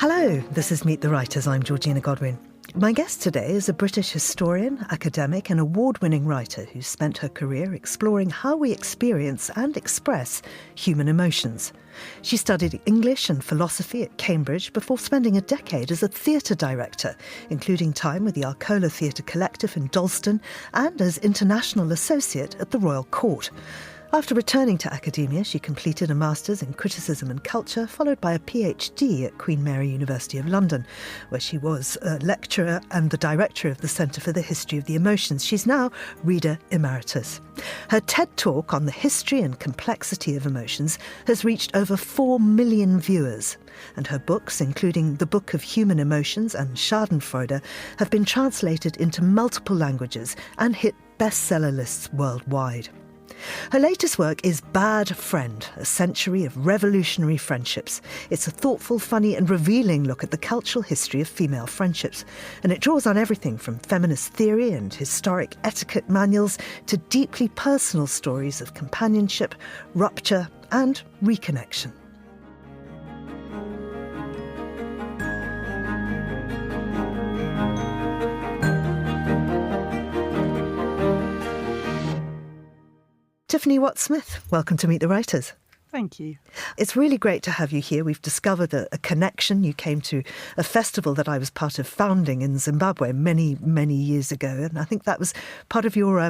Hello, this is Meet the Writers. I'm Georgina Godwin. My guest today is a British historian, academic and award-winning writer who spent her career exploring how we experience and express human emotions. She studied English and philosophy at Cambridge before spending a decade as a theatre director, including time with the Arcola Theatre Collective in Dalston and as international associate at the Royal Court. After returning to academia, she completed a Master's in Criticism and Culture, followed by a PhD at Queen Mary University of London, where she was a lecturer and the director of the Centre for the History of the Emotions. She's now Reader Emeritus. Her TED Talk on the history and complexity of emotions has reached over 4 million viewers. And her books, including The Book of Human Emotions and Schadenfreude, have been translated into multiple languages and hit bestseller lists worldwide. Her latest work is Bad Friend, a century of revolutionary friendships. It's a thoughtful, funny and revealing look at the cultural history of female friendships. And it draws on everything from feminist theory and historic etiquette manuals to deeply personal stories of companionship, rupture and reconnection. Tiffany Watt Smith, welcome to Meet the Writers. Thank you. It's really great to have you here. We've discovered a connection. You came to a festival that I was part of founding in Zimbabwe many, many years ago. And I think that was part of your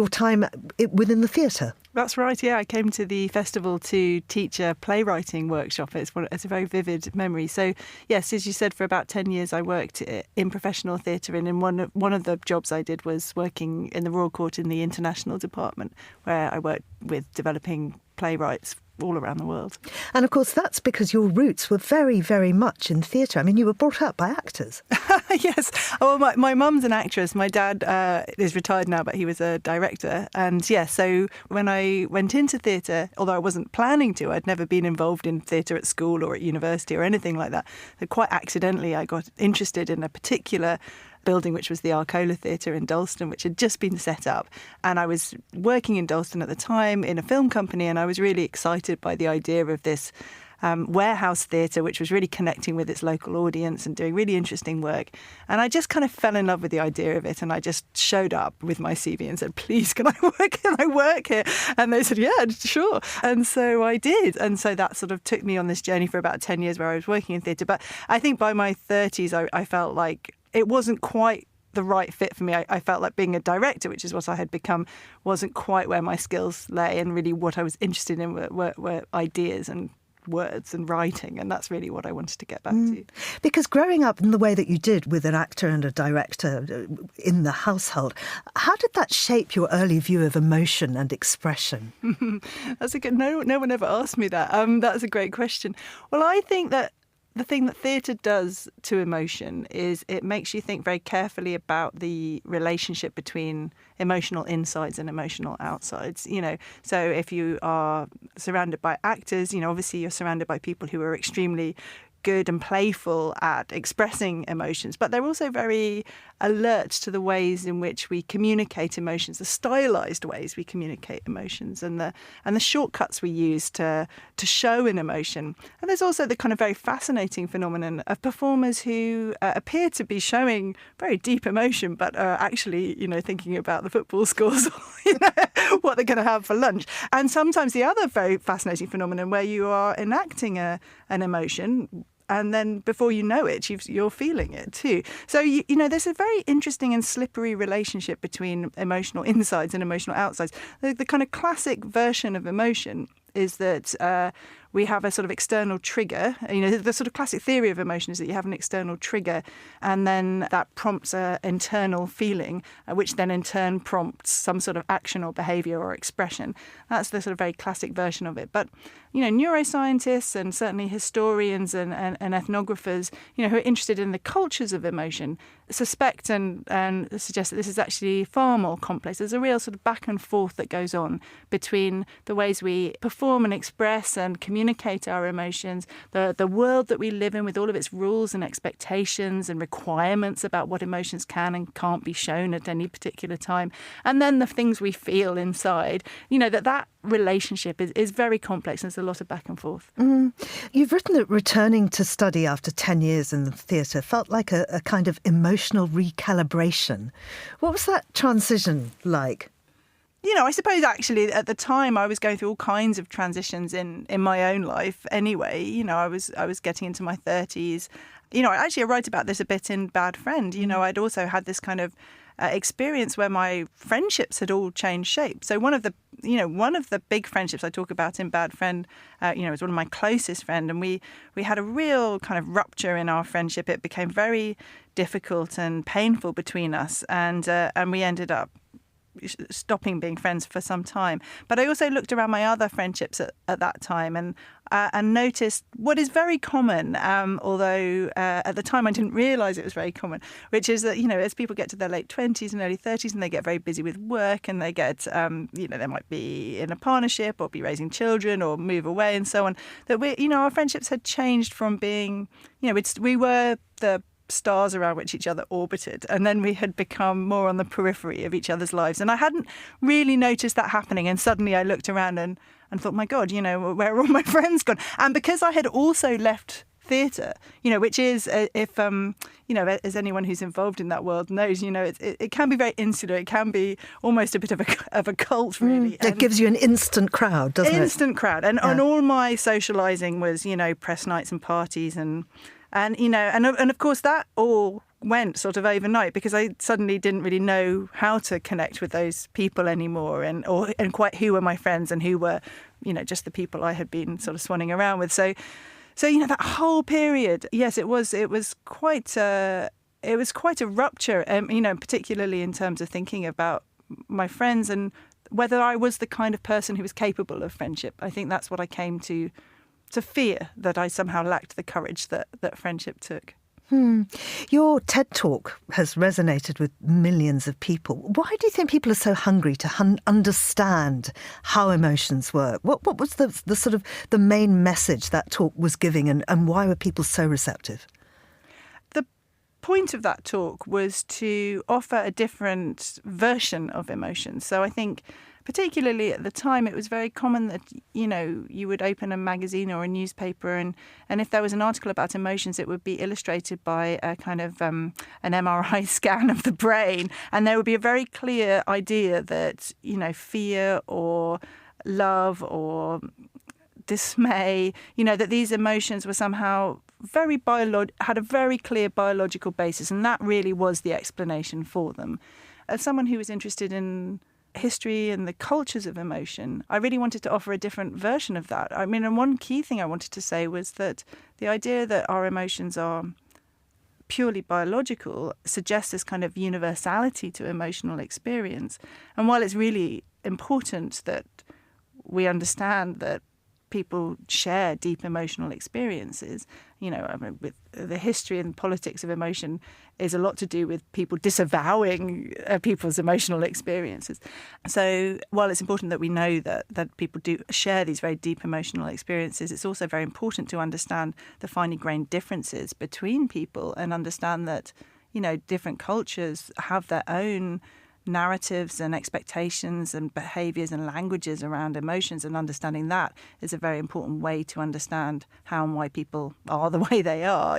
time within the theatre. That's right, yeah. I came to the festival to teach a playwriting workshop. It's a very vivid memory. So, yes, as you said, for about 10 years I worked in professional theatre, and in one of the jobs I did was working in the Royal Court in the international department, where I worked with developing playwrights all around the world. And of course that's because your roots were very, very much in theatre. I mean, you were brought up by actors. Yes. Oh, my mum's an actress. My dad is retired now, but he was a director. And yes, so when I went into theatre, although I wasn't planning to, I'd never been involved in theatre at school or at university or anything like that. So quite accidentally, I got interested in a particular building, which was the Arcola Theatre in Dalston, which had just been set up. And I was working in Dalston at the time in a film company, and I was really excited by the idea of this warehouse theatre, which was really connecting with its local audience and doing really interesting work. And I just kind of fell in love with the idea of it, and I just showed up with my CV and said, please, can I work here? And they said, yeah, sure. And so I did. And so that sort of took me on this journey for about 10 years where I was working in theatre. But I think by my 30s, I felt like it wasn't quite the right fit for me. I felt like being a director, which is what I had become, wasn't quite where my skills lay, and really what I was interested in were ideas and words and writing, and that's really what I wanted to get back to. Because growing up in the way that you did with an actor and a director in the household, how did that shape your early view of emotion and expression? That's a good. No one ever asked me that. That's a great question. Well, I think that the thing that theatre does to emotion is it makes you think very carefully about the relationship between emotional insides and emotional outsides. So if you are surrounded by actors, obviously you're surrounded by people who are extremely good and playful at expressing emotions, but they're also very alert to the ways in which we communicate emotions, the stylized ways we communicate emotions, and the shortcuts we use to show an emotion. And there's also the kind of very fascinating phenomenon of performers who appear to be showing very deep emotion, but are actually, thinking about the football scores, or, what they're going to have for lunch. And sometimes the other very fascinating phenomenon where you are enacting an emotion, and then before you know it, you're feeling it too. So, there's a very interesting and slippery relationship between emotional insides and emotional outsides. The kind of classic version of emotion is that we have a sort of external trigger. The sort of classic theory of emotion is that you have an external trigger, and then that prompts an internal feeling, which then in turn prompts some sort of action or behaviour or expression. That's the sort of very classic version of it. But, neuroscientists and certainly historians and ethnographers, who are interested in the cultures of emotion, suspect and suggest that this is actually far more complex. There's a real sort of back and forth that goes on between the ways we perform and express and communicate communicate our emotions, the world that we live in with all of its rules and expectations and requirements about what emotions can and can't be shown at any particular time, and then the things we feel inside, that relationship is very complex and there's a lot of back and forth. You've written that returning to study after 10 years in the theatre felt like a kind of emotional recalibration. What was that transition like? I suppose actually at the time I was going through all kinds of transitions in my own life anyway. I was getting into my 30s. I write about this a bit in Bad Friend. I'd also had this kind of experience where my friendships had all changed shape. So one of the big friendships I talk about in Bad Friend, was one of my closest friends, and we had a real kind of rupture in our friendship. It became very difficult and painful between us, and we ended up stopping being friends for some time. But I also looked around my other friendships at that time and noticed what is very common, although at the time I didn't realise it was very common, which is that, as people get to their late 20s and early 30s and they get very busy with work and they get, they might be in a partnership or be raising children or move away and so on, that our friendships had changed from being, we were the stars around which each other orbited, and then we had become more on the periphery of each other's lives. And I hadn't really noticed that happening, and suddenly I looked around and thought, my God, where are all my friends gone? And because I had also left theatre, which is, if as anyone who's involved in that world knows, it can be very insular. It can be almost a bit of a cult, really. It gives you an instant crowd, doesn't it? Instant crowd. And all my socialising was, press nights and parties and of course that all went sort of overnight because I suddenly didn't really know how to connect with those people anymore and quite who were my friends and who were, just the people I had been sort of swanning around with. So that whole period, yes, it was quite a rupture, particularly in terms of thinking about my friends and whether I was the kind of person who was capable of friendship. I think that's what I came to fear, that I somehow lacked the courage that friendship took. Your TED Talk has resonated with millions of people. Why do you think people are so hungry to understand how emotions work? What was the sort of the main message that talk was giving, and why were people so receptive? The point of that talk was to offer a different version of emotions. So I think particularly at the time, it was very common that, you would open a magazine or a newspaper and if there was an article about emotions, it would be illustrated by a kind of an MRI scan of the brain. And there would be a very clear idea that, fear or love or dismay, that these emotions were somehow had a very clear biological basis. And that really was the explanation for them. As someone who was interested in history and the cultures of emotion, I really wanted to offer a different version of that. I mean, and one key thing I wanted to say was that the idea that our emotions are purely biological suggests this kind of universality to emotional experience. And while it's really important that we understand that people share deep emotional experiences, with the history and politics of emotion is a lot to do with people disavowing people's emotional experiences. So while it's important that we know that people do share these very deep emotional experiences, it's also very important to understand the finely grained differences between people and understand that, different cultures have their own narratives and expectations and behaviours and languages around emotions, and understanding that is a very important way to understand how and why people are the way they are,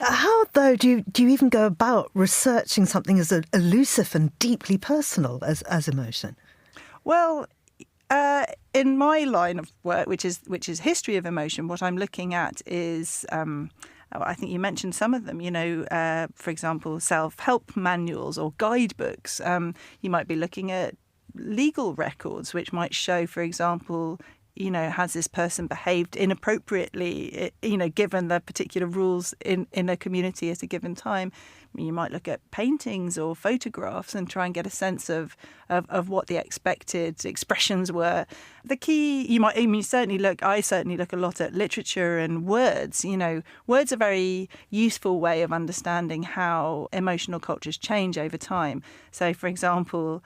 How, though, do you even go about researching something as elusive and deeply personal as emotion? Well, in my line of work, which is history of emotion, what I'm looking at is I think you mentioned some of them, for example, self-help manuals or guidebooks. You might be looking at legal records, which might show, for example, has this person behaved inappropriately, given the particular rules in a community at a given time. You might look at paintings or photographs and try and get a sense of what the expected expressions were. The key, I certainly look a lot at literature and words. Words are a very useful way of understanding how emotional cultures change over time. So, for example,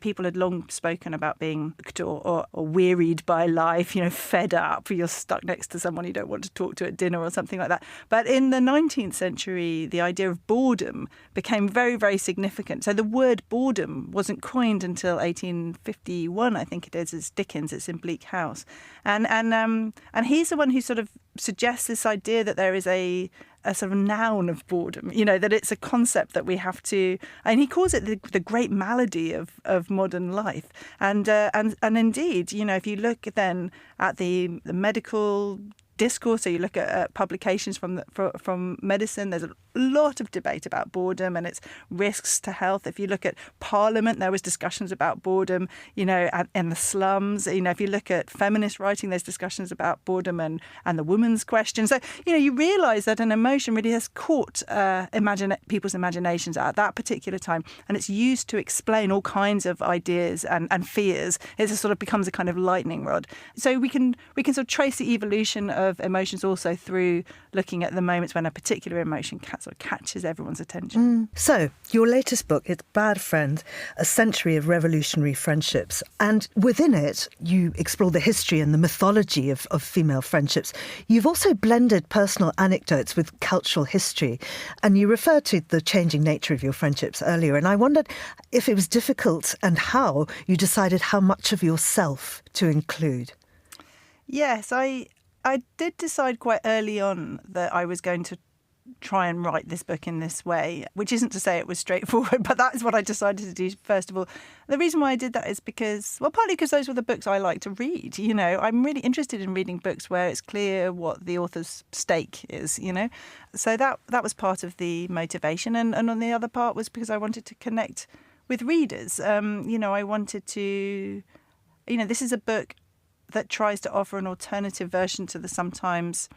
people had long spoken about being or wearied by life, fed up. You're stuck next to someone you don't want to talk to at dinner or something like that. But in the 19th century, the idea of boredom became very, very significant. So the word boredom wasn't coined until 1851, I think it is. It's Dickens. It's in Bleak House. And he's the one who sort of suggests this idea that there is a sort of noun of boredom, that it's a concept that we have to, and he calls it the great malady of modern life. And indeed, if you look then at the medical discourse, so you look at publications from medicine, there's a lot of debate about boredom and its risks to health. If you look at Parliament, there was discussions about boredom, in the slums. If you look at feminist writing, there's discussions about boredom and the woman's question. So, you realise that an emotion really has caught people's imaginations at that particular time, and it's used to explain all kinds of ideas and fears. It sort of becomes a kind of lightning rod. So we can sort of trace the evolution of emotions also through looking at the moments when a particular emotion sort of catches everyone's attention. So, your latest book, it's Bad Friend, A Century of Revolutionary Friendships. And within it, you explore the history and the mythology of female friendships. You've also blended personal anecdotes with cultural history. And you referred to the changing nature of your friendships earlier. And I wondered if it was difficult and how you decided how much of yourself to include. Yes, I did decide quite early on that I was going to try and write this book in this way, which isn't to say it was straightforward, but that is what I decided to do first of all. The reason why I did that is partly because those were the books I like to read. I'm really interested in reading books where it's clear what the author's stake is, So that was part of the motivation. And on the other part was because I wanted to connect with readers. I wanted to, this is a book that tries to offer an alternative version to the sometimes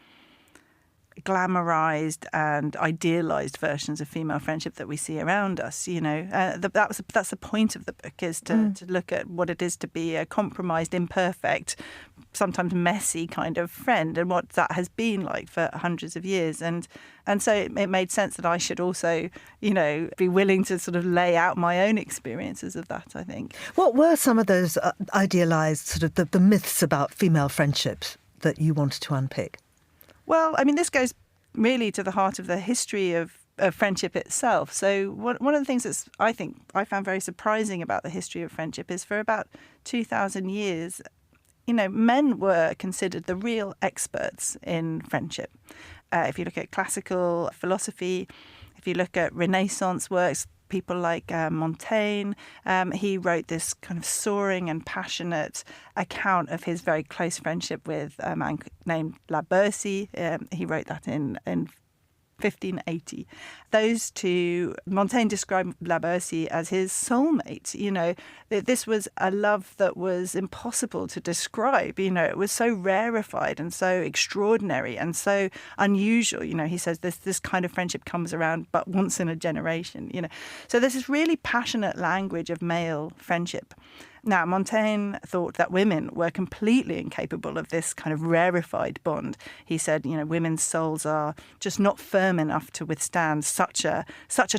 glamorized and idealized versions of female friendship that we see around us. That's the point of the book, is to look at what it is to be a compromised, imperfect, sometimes messy kind of friend, and what that has been like for hundreds of years. And so it made sense that I should also, be willing to sort of lay out my own experiences of that, I think. What were some of those idealized sort of the myths about female friendships that you wanted to unpick? Well, this goes really to the heart of the history of friendship itself. So one of the things that I think I found very surprising about the history of friendship is for about 2,000 years, men were considered the real experts in friendship. If you look at classical philosophy, if you look at Renaissance works, people like Montaigne, he wrote this kind of soaring and passionate account of his very close friendship with a man named La Bercy. He wrote that in 1580. Those two, Montaigne described La Bercy as his soulmate. This was a love that was impossible to describe. It was so rarefied and so extraordinary and so unusual. He says this kind of friendship comes around but once in a generation. So there's this really passionate language of male friendship. Now, Montaigne thought that women were completely incapable of this kind of rarefied bond. He said, women's souls are just not firm enough to withstand such a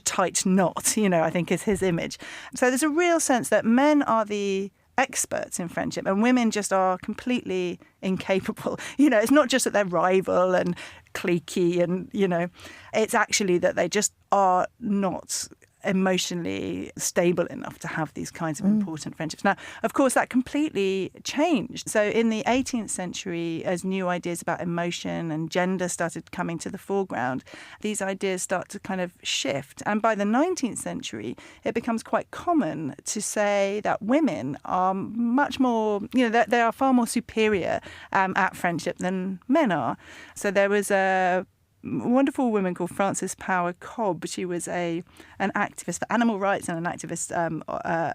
tight knot, I think is his image. So there's a real sense that men are the experts in friendship and women just are completely incapable. It's not just that they're rival and cliquey and, it's actually that they just are not emotionally stable enough to have these kinds of important friendships. Now, of course, that completely changed. So in the 18th century, as new ideas about emotion and gender started coming to the foreground, these ideas start to kind of shift. And by the 19th century, it becomes quite common to say that women are much more, they are far more superior at friendship than men are. So there was a wonderful woman called Frances Power Cobb. She was an activist for animal rights and an activist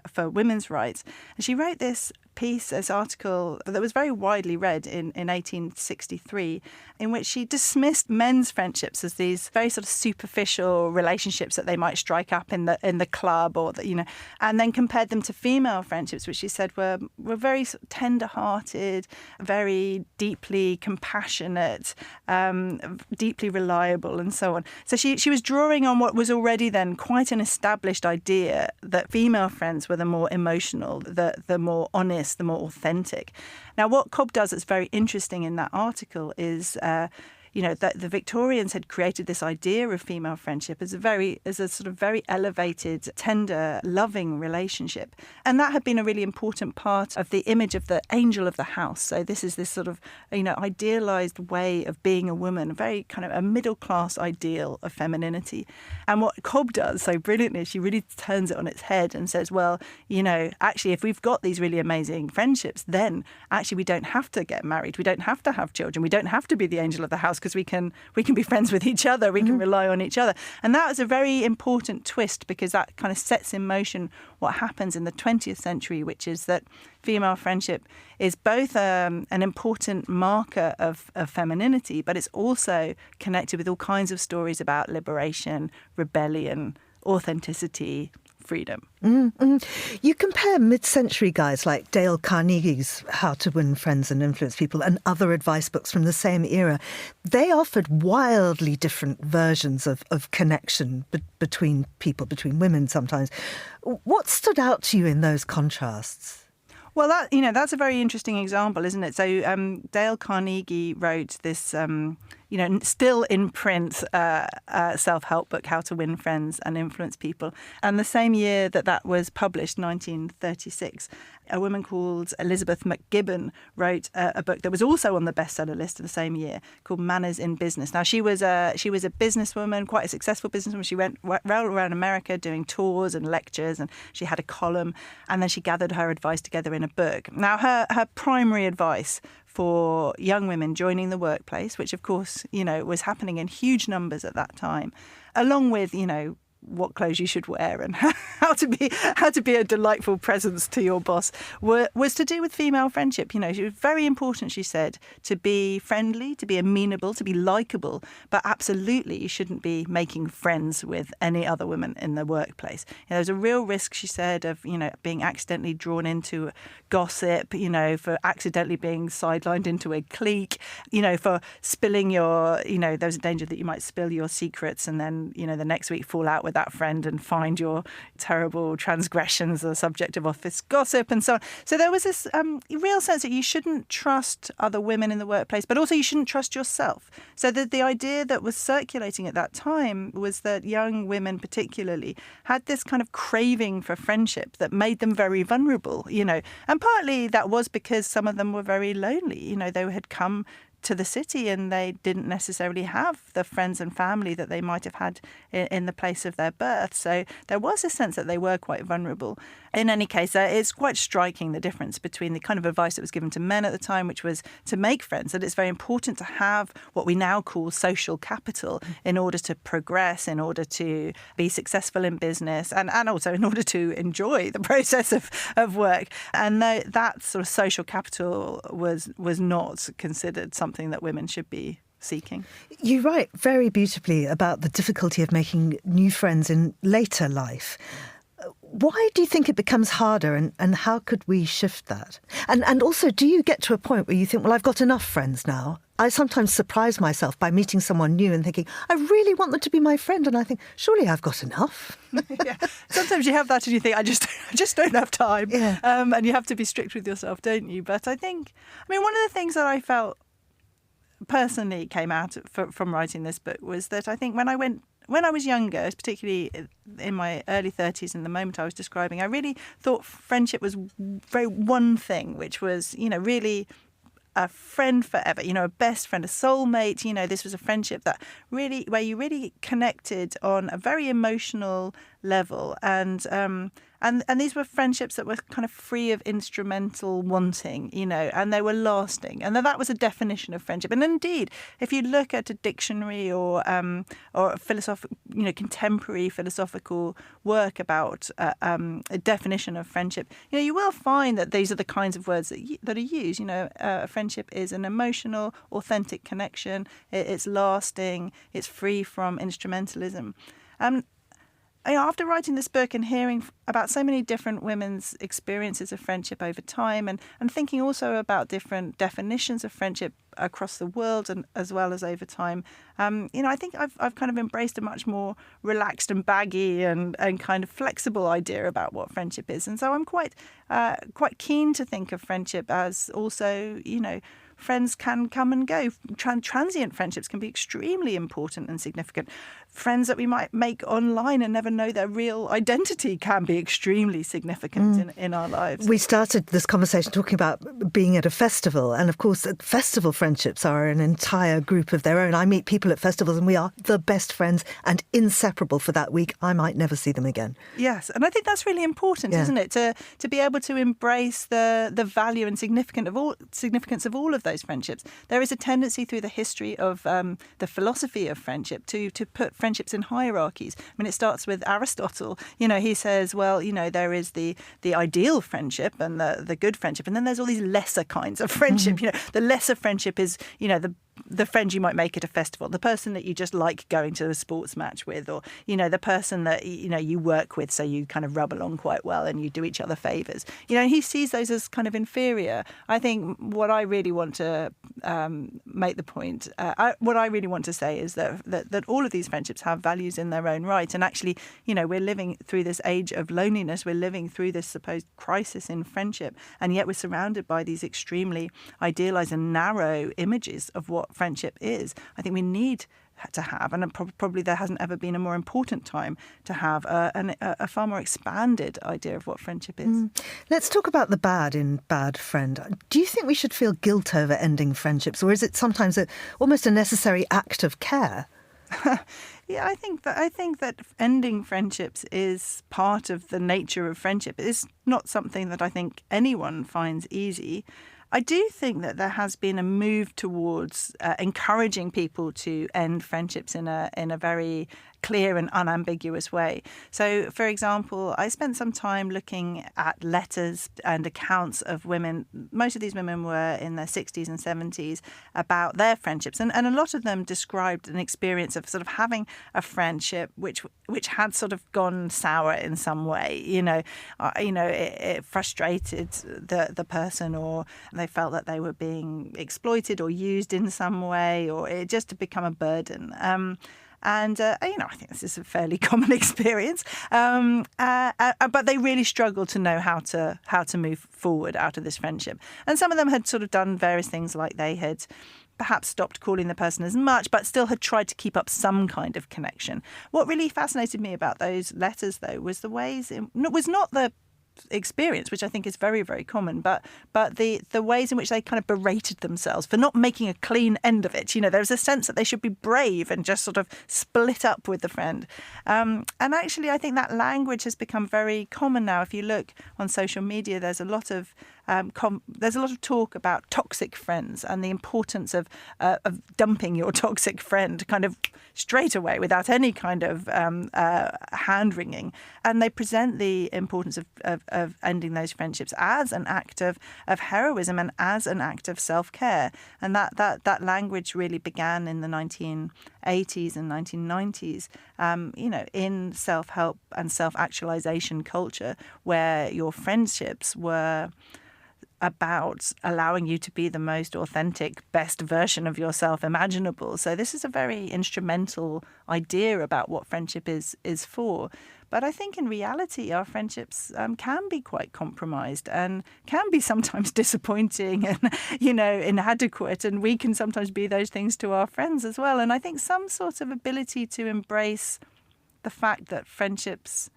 for women's rights. And she wrote this piece, this article that was very widely read in 1863, in which she dismissed men's friendships as these very sort of superficial relationships that they might strike up in the club, or and then compared them to female friendships, which she said were very sort of tender-hearted, very deeply compassionate, deeply reliable, and so on. So she was drawing on what was already then quite an established idea that female friends were the more emotional, the more honest, the more authentic. Now, what Cobb does that's very interesting in that article is that the Victorians had created this idea of female friendship as a sort of very elevated, tender, loving relationship. And that had been a really important part of the image of the angel of the house. So this is this sort of, idealized way of being a woman, very kind of a middle-class ideal of femininity. And what Cobb does so brilliantly, she really turns it on its head and says, well, actually, if we've got these really amazing friendships, then actually we don't have to get married. We don't have to have children. We don't have to be the angel of the house, because we can be friends with each other. We can rely on each other. And that was a very important twist, because that kind of sets in motion what happens in the 20th century, which is that female friendship is both an important marker of femininity, but it's also connected with all kinds of stories about liberation, rebellion, authenticity, freedom. You compare mid-century guys like Dale Carnegie's How to Win Friends and Influence People and other advice books from the same era. They offered wildly different versions of connection between people, between women sometimes. What stood out to you in those contrasts? Well, that's a very interesting example, isn't it? So Dale Carnegie wrote this, still in print self-help book, How to Win Friends and Influence People. And the same year that was published, 1936, a woman called Elizabeth McGibbon wrote a book that was also on the bestseller list of the same year, called Manners in Business. Now, she was a businesswoman, quite a successful businesswoman. She went around America doing tours and lectures, and she had a column, and then she gathered her advice together in a book. Now, her primary advice for young women joining the workplace, which of course, was happening in huge numbers at that time, along with, what clothes you should wear and how to be a delightful presence to your boss, was to do with female friendship. It was very important, she said, to be friendly, to be amenable, to be likeable, but absolutely you shouldn't be making friends with any other women in the workplace. There's a real risk, she said, of being accidentally drawn into gossip, for accidentally being sidelined into a clique, for spilling your, there's a danger that you might spill your secrets and then, the next week fall out with that friend and find your terrible transgressions the subject of office gossip and so on. So there was this real sense that you shouldn't trust other women in the workplace, but also you shouldn't trust yourself. So the idea that was circulating at that time was that young women particularly had this kind of craving for friendship that made them very vulnerable, and partly that was because some of them were very lonely. They had come to the city and they didn't necessarily have the friends and family that they might have had in the place of their birth. So there was a sense that they were quite vulnerable. In any case, it's quite striking, the difference between the kind of advice that was given to men at the time, which was to make friends, that it's very important to have what we now call social capital in order to progress, in order to be successful in business, and also in order to enjoy the process of work. And that sort of social capital was not considered something that women should be seeking. You write very beautifully about the difficulty of making new friends in later life. Why do you think it becomes harder, and how could we shift that? And also, do you get to a point where you think, well, I've got enough friends now? I sometimes surprise myself by meeting someone new and thinking, I really want them to be my friend. And I think, surely I've got enough. Yeah. Sometimes you have that and you think, I just don't have time. Yeah. And you have to be strict with yourself, don't you? But one of the things that I felt personally came out from writing this book was that I think when I was younger, particularly in my early 30s, in the moment I was describing, I really thought friendship was very one thing, which was, really a friend forever, a best friend, a soulmate. This was a friendship where you really connected on a very emotional level, and And these were friendships that were kind of free of instrumental wanting, and they were lasting. And that was a definition of friendship. And indeed, if you look at a dictionary or contemporary philosophical work about a definition of friendship, you will find that these are the kinds of words that are used. A friendship is an emotional, authentic connection. It's lasting. It's free from instrumentalism. After writing this book and hearing about so many different women's experiences of friendship over time and thinking also about different definitions of friendship across the world and as well as over time, I think I've kind of embraced a much more relaxed and baggy and kind of flexible idea about what friendship is. And so I'm quite keen to think of friendship as also, friends can come and go. Transient friendships can be extremely important and significant. Friends that we might make online and never know their real identity can be extremely significant in our lives. We started this conversation talking about being at a festival. And of course, festival friendships are an entire group of their own. I meet people at festivals and we are the best friends and inseparable for that week. I might never see them again. Yes. And I think that's really important, isn't it? To be able to embrace the value and significance of all of those friendships. There is a tendency through the history of the philosophy of friendship to put friendships in hierarchies. I mean, it starts with Aristotle. He says, well, there is the ideal friendship and the good friendship, and then there's all these lesser kinds of friendship. The lesser friendship is, the friend you might make at a festival, the person that you just like going to a sports match with, or, the person that, you work with, so you kind of rub along quite well and you do each other favours. He sees those as kind of inferior. I think what I really want to make the point, what I really want to say is that all of these friendships have values in their own right. And actually, we're living through this age of loneliness. We're living through this supposed crisis in friendship. And yet we're surrounded by these extremely idealised and narrow images of what friendship is. I think we need to have, and probably there hasn't ever been a more important time to have a far more expanded idea of what friendship is. Let's talk about the bad in bad friend. Do you think we should feel guilt over ending friendships, or is it sometimes almost a necessary act of care? Yeah, I think that ending friendships is part of the nature of friendship. It's not something that I think anyone finds easy. I do think that there has been a move towards encouraging people to end friendships in a very clear and unambiguous way. So, for example, I spent some time looking at letters and accounts of women. Most of these women were in their 60s and 70s about their friendships. And a lot of them described an experience of sort of having a friendship which had sort of gone sour in some way. It frustrated the person, or they felt that they were being exploited or used in some way, or it just had become a burden. I think this is a fairly common experience. But they really struggled to know how to move forward out of this friendship. And some of them had sort of done various things, like they had perhaps stopped calling the person as much, but still had tried to keep up some kind of connection. What really fascinated me about those letters, though, was was not the experience, which I think is very, very common, but the ways in which they kind of berated themselves for not making a clean end of it. There's a sense that they should be brave and just sort of split up with the friend. And actually, I think that language has become very common now. If you look on social media, there's a lot of talk about toxic friends and the importance of dumping your toxic friend kind of straight away without any kind of hand-wringing. And they present the importance of ending those friendships as an act of heroism and as an act of self-care. And that language really began in the 1980s and 1990s, in self-help and self-actualization culture, where your friendships were about allowing you to be the most authentic, best version of yourself imaginable. So this is a very instrumental idea about what friendship is for. But I think in reality, our friendships can be quite compromised and can be sometimes disappointing and, inadequate. And we can sometimes be those things to our friends as well. And I think some sort of ability to embrace the fact that friendships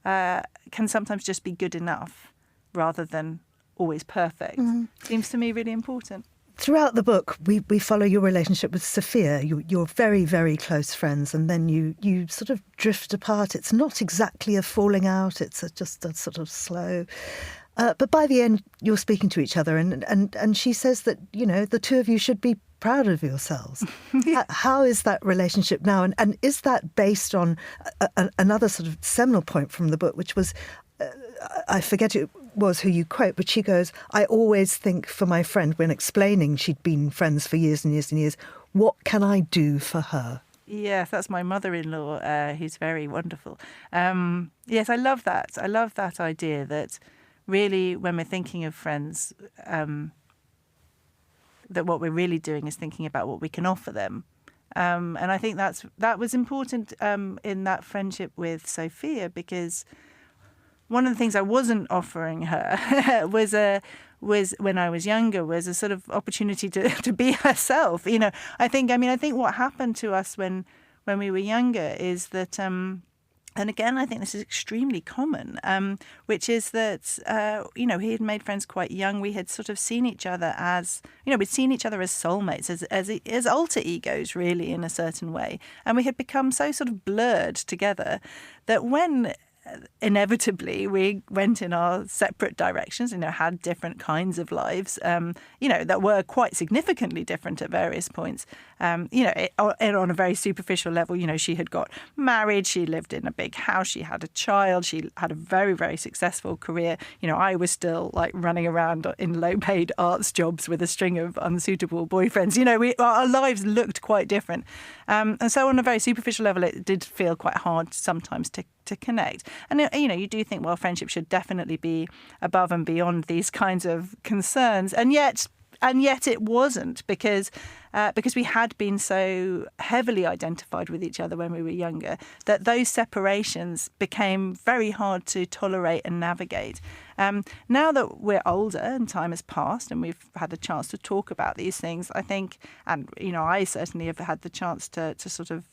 can sometimes just be good enough rather than always perfect seems to me really important. Throughout the book, we follow your relationship with Sophia. You're very, very close friends, and then you sort of drift apart. It's not exactly a falling out. It's just a sort of slow. But by the end, you're speaking to each other, and she says that, the two of you should be proud of yourselves. How is that relationship now? And is that based on another sort of seminal point from the book, which was, I forget it was who you quote, but she goes, I always think for my friend, when explaining she'd been friends for years and years and years, what can I do for her? Yes, that's my mother-in-law, who's very wonderful. Yes, I love that. I love that idea that really when we're thinking of friends, that what we're really doing is thinking about what we can offer them. And I think that was important in that friendship with Sophia, because one of the things I wasn't offering her was when I was younger was a sort of opportunity to be herself. I think what happened to us when we were younger is that, and again, I think this is extremely common, which is that, he had made friends quite young. We had sort of seen each other as, we'd seen each other as soulmates, as alter egos, really, in a certain way. And we had become so sort of blurred together that when inevitably we went in our separate directions, had different kinds of lives, that were quite significantly different at various points. On a very superficial level, she had got married, she lived in a big house, she had a child, she had a very, very successful career. I was still like running around in low-paid arts jobs with a string of unsuitable boyfriends. Our lives looked quite different. And so on a very superficial level, it did feel quite hard sometimes to connect. And, you do think, well, friendship should definitely be above and beyond these kinds of concerns. And yet it wasn't, because we had been so heavily identified with each other when we were younger that those separations became very hard to tolerate and navigate. Now that we're older and time has passed and we've had the chance to talk about these things, I think, and, I certainly have had the chance to sort of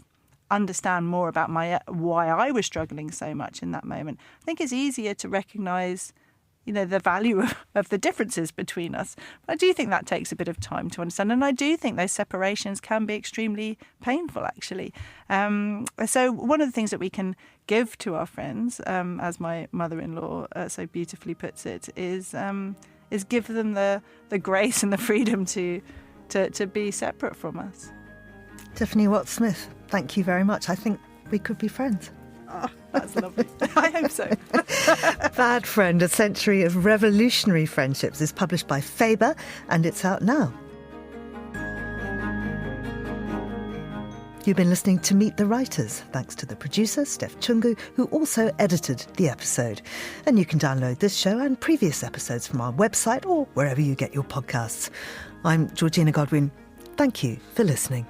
understand more about why I was struggling so much in that moment. I think it's easier to recognise, the value of the differences between us. But I do think that takes a bit of time to understand. And I do think those separations can be extremely painful, actually. So one of the things that we can give to our friends, as my mother-in-law so beautifully puts it, is give them the grace and the freedom to be separate from us. Tiffany Watt Smith, thank you very much. I think we could be friends. Oh, that's lovely. I hope so. Bad Friend, A Century of Revolutionary Friendships is published by Faber, and it's out now. You've been listening to Meet the Writers, thanks to the producer, Steph Chungu, who also edited the episode. And you can download this show and previous episodes from our website or wherever you get your podcasts. I'm Georgina Godwin. Thank you for listening.